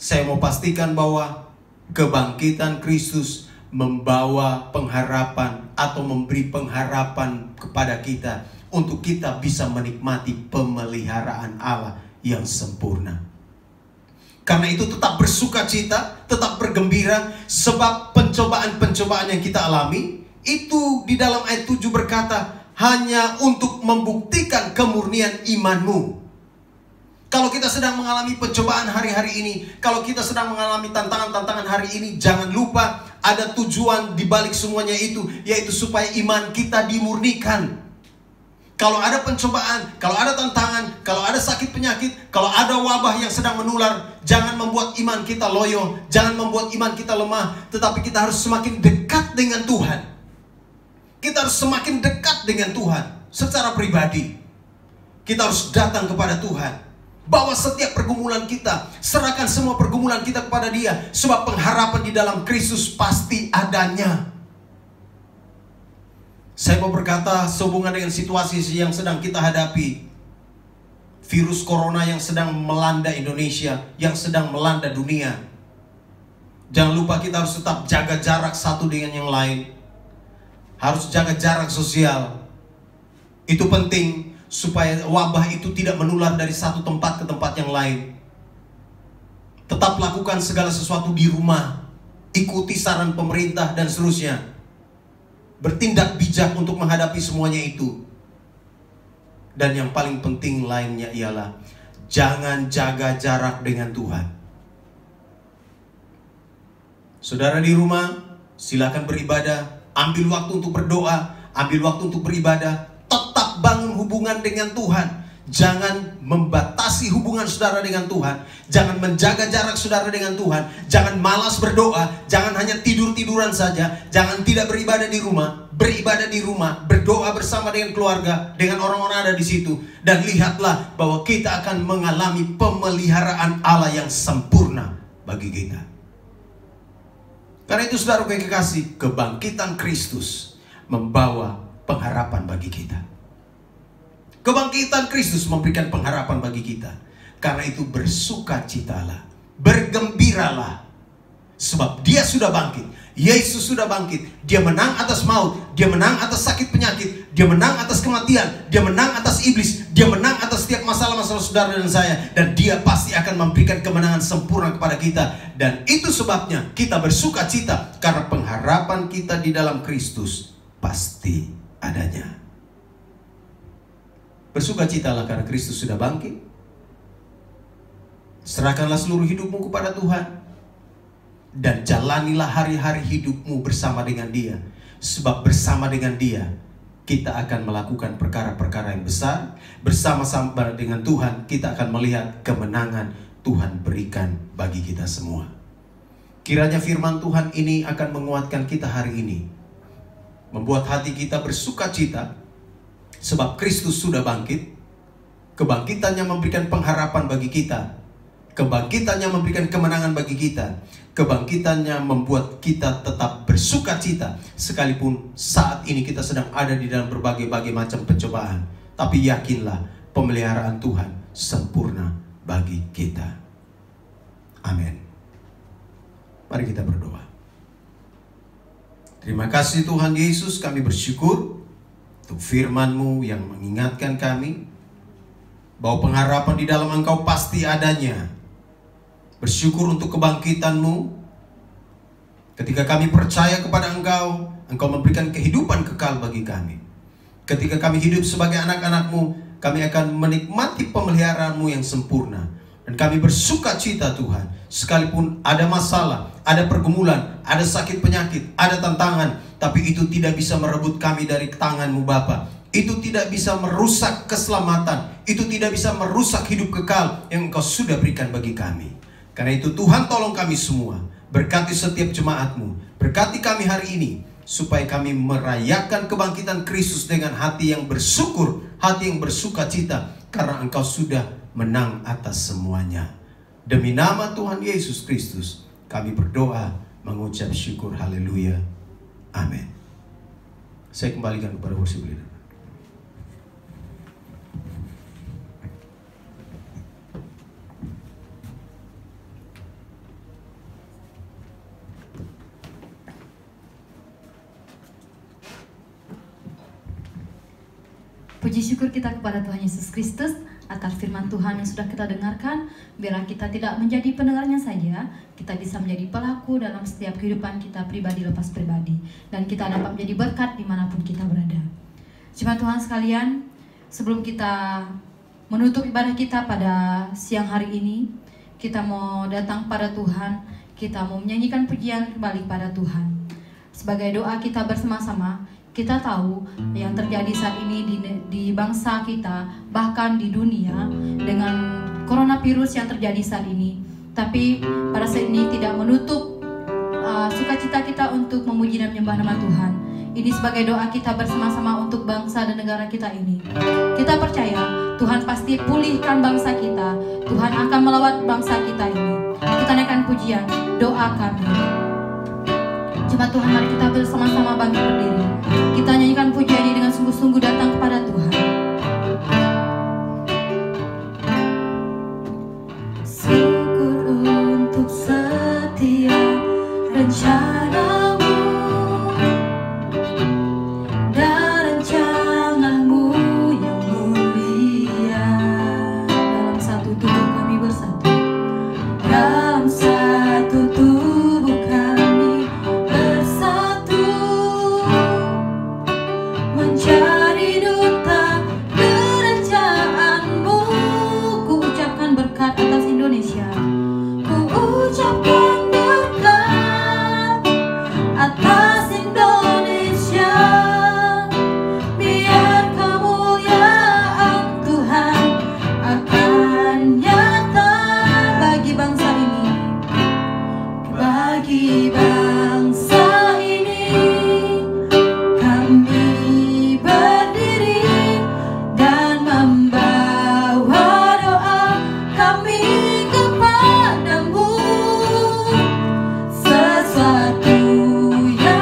Saya mau pastikan bahwa kebangkitan Kristus membawa pengharapan atau memberi pengharapan kepada kita untuk kita bisa menikmati pemeliharaan Allah yang sempurna. Karena itu tetap bersuka cita, tetap bergembira, sebab pencobaan-pencobaan yang kita alami itu di dalam ayat 7 berkata hanya untuk membuktikan kemurnian imanmu. Kalau kita sedang mengalami pencobaan hari-hari ini, kalau kita sedang mengalami tantangan-tantangan hari ini, jangan lupa ada tujuan di balik semuanya itu, yaitu supaya iman kita dimurnikan. Kalau ada pencobaan, kalau ada tantangan, kalau ada sakit penyakit, kalau ada wabah yang sedang menular, jangan membuat iman kita loyo, jangan membuat iman kita lemah, tetapi kita harus semakin dekat dengan Tuhan. Kita harus semakin dekat dengan Tuhan secara pribadi. Kita harus datang kepada Tuhan. Bawa setiap pergumulan kita, serahkan semua pergumulan kita kepada Dia, sebab pengharapan di dalam Kristus pasti adanya. Saya mau berkata sehubungan dengan situasi yang sedang kita hadapi, virus corona yang sedang melanda Indonesia, yang sedang melanda dunia. Jangan lupa kita harus tetap jaga jarak satu dengan yang lain. Harus jaga jarak sosial. Itu penting supaya wabah itu tidak menular dari satu tempat ke tempat yang lain. Tetap lakukan segala sesuatu di rumah. Ikuti saran pemerintah dan seterusnya. Bertindak bijak untuk menghadapi semuanya itu. Dan yang paling penting lainnya ialah jangan jaga jarak dengan Tuhan. Saudara di rumah, silakan beribadah. Ambil waktu untuk berdoa, ambil waktu untuk beribadah. Tetap bangun hubungan dengan Tuhan. Jangan membatasi hubungan saudara dengan Tuhan. Jangan menjaga jarak saudara dengan Tuhan. Jangan malas berdoa. Jangan hanya tidur-tiduran saja. Jangan tidak beribadah di rumah. Beribadah di rumah. Berdoa bersama dengan keluarga, dengan orang-orang ada di situ. Dan lihatlah bahwa kita akan mengalami pemeliharaan Allah yang sempurna bagi kita. Karena itu saudara yang kekasih, kebangkitan Kristus membawa pengharapan bagi kita. Kebangkitan Kristus memberikan pengharapan bagi kita. Karena itu bersukacitalah, bergembiralah, sebab Dia sudah bangkit. Yesus sudah bangkit. Dia menang atas maut, Dia menang atas sakit penyakit, Dia menang atas kematian, Dia menang atas iblis, Dia menang atas setiap masalah-masalah saudara dan saya. Dan Dia pasti akan memberikan kemenangan sempurna kepada kita. Dan itu sebabnya kita bersukacita, karena pengharapan kita di dalam Kristus pasti adanya. Bersukacitalah karena Kristus sudah bangkit. Serahkanlah seluruh hidupmu kepada Tuhan. Dan jalanilah hari-hari hidupmu bersama dengan Dia. Sebab bersama dengan Dia, kita akan melakukan perkara-perkara yang besar. Bersama-sama dengan Tuhan, kita akan melihat kemenangan Tuhan berikan bagi kita semua. Kiranya firman Tuhan ini akan menguatkan kita hari ini. Membuat hati kita bersukacita. Sebab Kristus sudah bangkit. Kebangkitannya memberikan pengharapan bagi kita. Kebangkitannya memberikan kemenangan bagi kita. Kebangkitannya membuat kita tetap bersuka cita. Sekalipun saat ini kita sedang ada di dalam berbagai-bagai macam pencobaan. Tapi yakinlah, pemeliharaan Tuhan sempurna bagi kita. Amin. Mari kita berdoa. Terima kasih Tuhan Yesus, kami bersyukur untuk firman-Mu yang mengingatkan kami bahwa pengharapan di dalam Engkau pasti adanya. Bersyukur untuk kebangkitan-Mu. Ketika kami percaya kepada Engkau, Engkau memberikan kehidupan kekal bagi kami. Ketika kami hidup sebagai anak-anak-Mu, kami akan menikmati pemeliharaan-Mu yang sempurna. Dan kami bersuka cita Tuhan, sekalipun ada masalah, ada pergumulan, ada sakit penyakit, ada tantangan, tapi itu tidak bisa merebut kami dari tangan-Mu Bapa. Itu tidak bisa merusak keselamatan, itu tidak bisa merusak hidup kekal yang Engkau sudah berikan bagi kami. Karena itu Tuhan, tolong kami semua, berkati setiap jemaat-Mu, berkati kami hari ini, supaya kami merayakan kebangkitan Kristus dengan hati yang bersyukur, hati yang bersuka cita, karena Engkau sudah menang atas semuanya. Demi nama Tuhan Yesus Kristus, kami berdoa, mengucap syukur, haleluya, amin. Saya kembalikan kepada worship leader. Puji syukur kita kepada Tuhan Yesus Kristus atas firman Tuhan yang sudah kita dengarkan. Biarlah kita tidak menjadi pendengarnya saja, kita bisa menjadi pelaku dalam setiap kehidupan kita pribadi lepas pribadi, dan kita dapat menjadi berkat dimanapun kita berada. Jemaat Tuhan sekalian, sebelum kita menutup ibadah kita pada siang hari ini, kita mau datang pada Tuhan, kita mau menyanyikan pujian kembali pada Tuhan. Sebagai doa kita bersama-sama, kita tahu yang terjadi saat ini di bangsa kita, bahkan di dunia, dengan coronavirus yang terjadi saat ini. Tapi pada saat ini tidak menutup sukacita kita untuk memuji dan menyembah nama Tuhan. Ini sebagai doa kita bersama-sama untuk bangsa dan negara kita ini. Kita percaya Tuhan pasti pulihkan bangsa kita. Tuhan akan melawat bangsa kita ini. Kita naikkan pujian, doa kami. Jemaat Tuhan, mari kita bersama-sama bangkit berdiri. Kita nyanyikan pujian ini dengan sungguh-sungguh datang kepada Tuhan. Syukur untuk setiap rencana-Mu dan rencana-Mu yang mulia. Dalam satu tubuh kami bersatu, dalam satu tubuh kami bersatu, mencari duta kerajaan-Mu. Ku ucapkan berkat atas Indonesia, ku ucapkan berkat atas Indonesia. Biar kemuliaan Tuhan akan nyata bagi bangsa ini, bagi bangsa ini. Kami berdiri dan membawa doa kami kepadamu. Sesuatu yang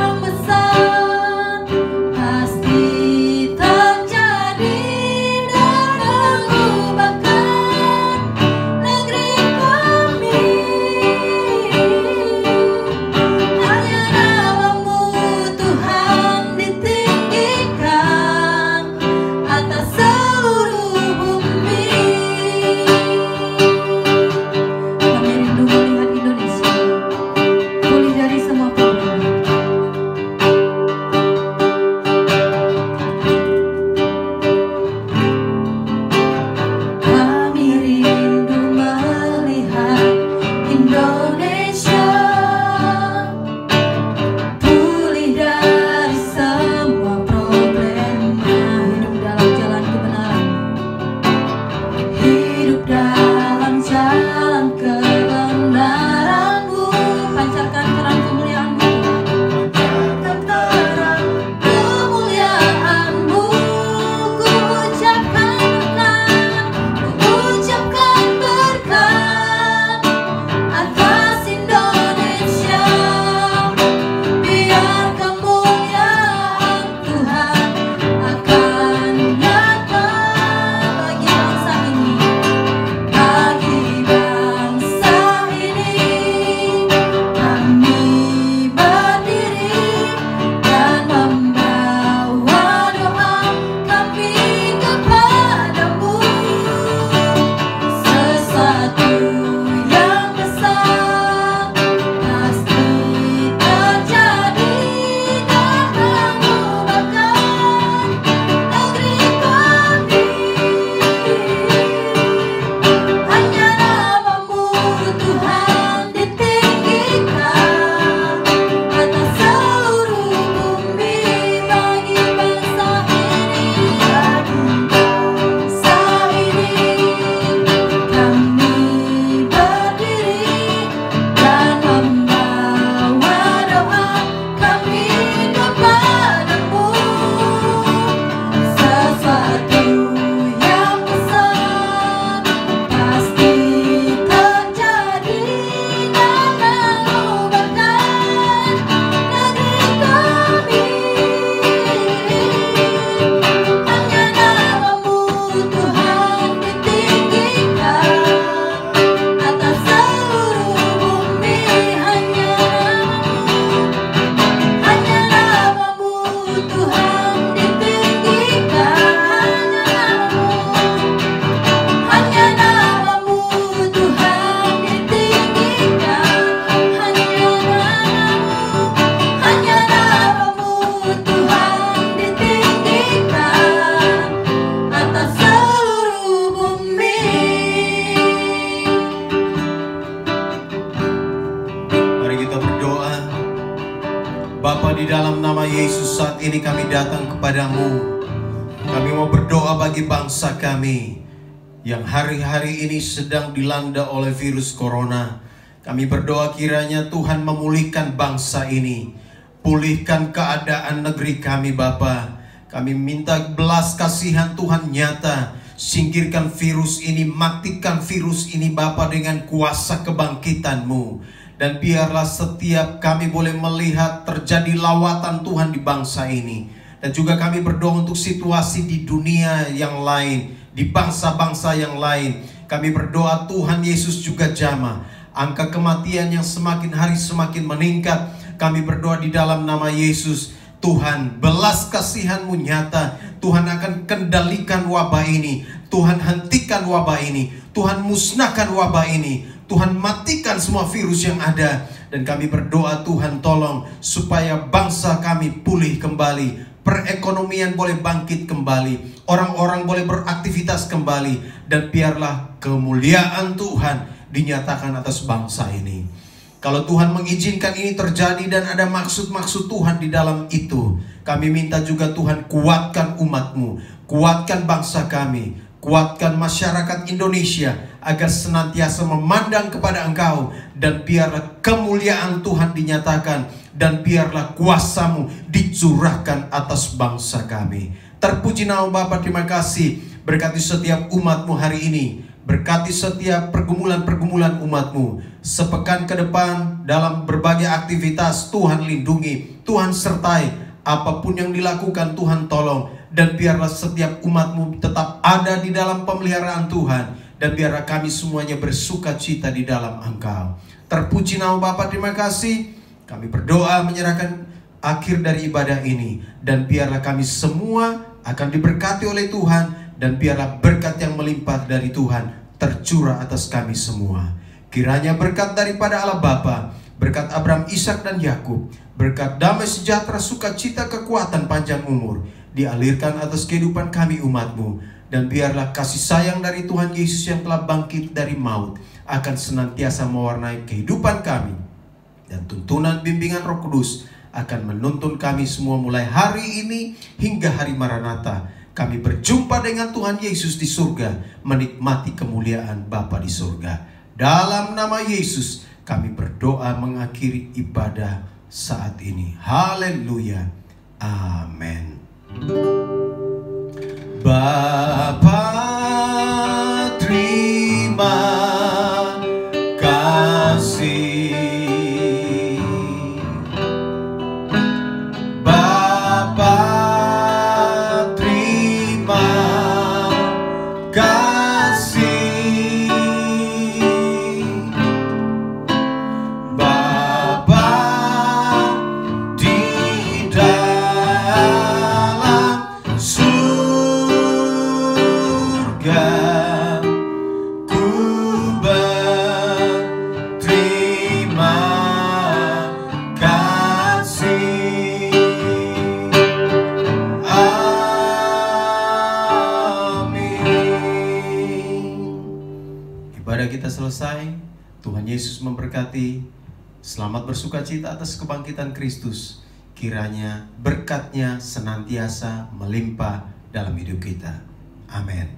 dalam nama Yesus saat ini kami datang kepadamu. Kami mau berdoa bagi bangsa kami yang hari-hari ini sedang dilanda oleh virus corona. Kami berdoa kiranya Tuhan memulihkan bangsa ini, pulihkan keadaan negeri kami Bapa. Kami minta belas kasihan Tuhan nyata, singkirkan virus ini, matikan virus ini Bapa dengan kuasa kebangkitan-Mu. Dan biarlah setiap kami boleh melihat terjadi lawatan Tuhan di bangsa ini. Dan juga kami berdoa untuk situasi di dunia yang lain, di bangsa-bangsa yang lain. Kami berdoa Tuhan Yesus juga jamah. Angka kematian yang semakin hari semakin meningkat. Kami berdoa di dalam nama Yesus, Tuhan belas kasihan-Mu nyata. Tuhan akan kendalikan wabah ini. Tuhan hentikan wabah ini. Tuhan musnahkan wabah ini. Tuhan matikan semua virus yang ada. Dan kami berdoa Tuhan tolong supaya bangsa kami pulih kembali. Perekonomian boleh bangkit kembali. Orang-orang boleh beraktivitas kembali. Dan biarlah kemuliaan Tuhan dinyatakan atas bangsa ini. Kalau Tuhan mengizinkan ini terjadi dan ada maksud-maksud Tuhan di dalam itu, kami minta juga Tuhan kuatkan umat-Mu, kuatkan bangsa kami, kuatkan masyarakat Indonesia agar senantiasa memandang kepada Engkau. Dan biarlah kemuliaan Tuhan dinyatakan, dan biarlah kuasa-Mu dicurahkan atas bangsa kami. Terpuji nama Bapa, terima kasih. Berkati setiap umat-Mu hari ini. Berkati setiap pergumulan-pergumulan umat-Mu. Sepekan ke depan dalam berbagai aktivitas, Tuhan lindungi, Tuhan sertai. Apapun yang dilakukan, Tuhan tolong. Dan biarlah setiap umat-Mu tetap ada di dalam pemeliharaan Tuhan. Dan biarlah kami semuanya bersuka cita di dalam Engkau. Terpuji nama Bapa, terima kasih. Kami berdoa menyerahkan akhir dari ibadah ini. Dan biarlah kami semua akan diberkati oleh Tuhan. Dan biarlah berkat yang melimpah dari Tuhan tercurah atas kami semua. Kiranya berkat daripada Allah Bapa, berkat Abraham, Ishak dan Yakub, berkat damai sejahtera, sukacita, kekuatan, panjang umur dialirkan atas kehidupan kami umat-Mu. Dan biarlah kasih sayang dari Tuhan Yesus yang telah bangkit dari maut akan senantiasa mewarnai kehidupan kami. Dan tuntunan bimbingan Roh Kudus akan menuntun kami semua mulai hari ini hingga hari Maranatha. Kami berjumpa dengan Tuhan Yesus di surga, menikmati kemuliaan Bapa di surga. Dalam nama Yesus kami berdoa mengakhiri ibadah saat ini. Haleluya. Amin. Bapa, terima kasih. Selesai. Tuhan Yesus memberkati. Selamat bersukacita atas kebangkitan Kristus. Kiranya berkat-Nya senantiasa melimpah dalam hidup kita. Amin.